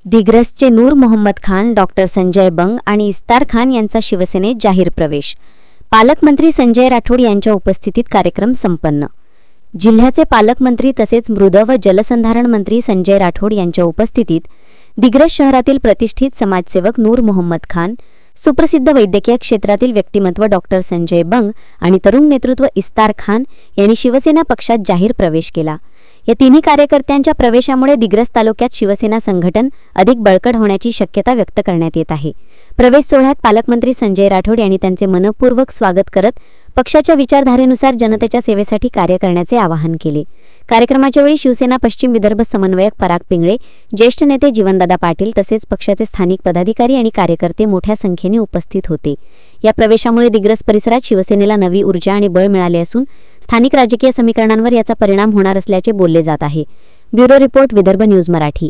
दिग्रसचे Noor Mohammed Khan, doctor Sanjay Bang आणि इस्तार खान यांचा शिवसेनेत जाहीर प्रवेश। पालकमंत्री संजय राठोड यांच्या उपस्थितीत कार्यक्रम संपन्न। जिल्ह्याचे पालकमंत्री तसेच मृद व जलसंधारण मंत्री संजय राठोड यांच्या उपस्थितीत दिग्रस शहरातील प्रतिष्ठित समाजसेवक नूर मोहम्मद खान, सुप्रसिद्ध वैद्यकीय क्षेत्रातील व्यक्तिमत्व डॉक्टर संजय बंग आणि तरुण नेतृत्व इस्तार खान यांनी शिवसेना पक्षात जाहीर प्रवेश केला। या तिन्ही कार्यकर्त्यांच्या प्रवेशामुळे दिग्रस तालुक्यात शिवसेना संघटन अधिक बळकट होण्याची शक्यता व्यक्त करण्यात येत आहे। प्रवेश सोहळ्यात पालकमंत्री संजय राठोड यांनी त्यांचे मनपूर्वक स्वागत करत पक्षाच्या विचारधारेनुसार जनतेच्या सेवेसाठी कार्य करण्याचे आवाहन केले। कार्यक्रमाच्या वेळी शिवसेना पश्चिम विदर्भ समन्वयक पराग पिंगळे, ज्येष्ठ नेते जीवनदादा पाटील तसेच पक्षाचे स्थानिक पदाधिकारी आणि कार्यकर्ते मोठ्या संख्येने उपस्थित होते। या प्रवेशामुळे दिग्रस परिसरात शिवसेनेला नवी ऊर्जा आणि बळ मिळाले असून स्थानिक राजकीय समीकरणांवर याचा परिणाम होणार असल्याचे बोलले जात आहे। Bureau report, Vidarbha news Marathi.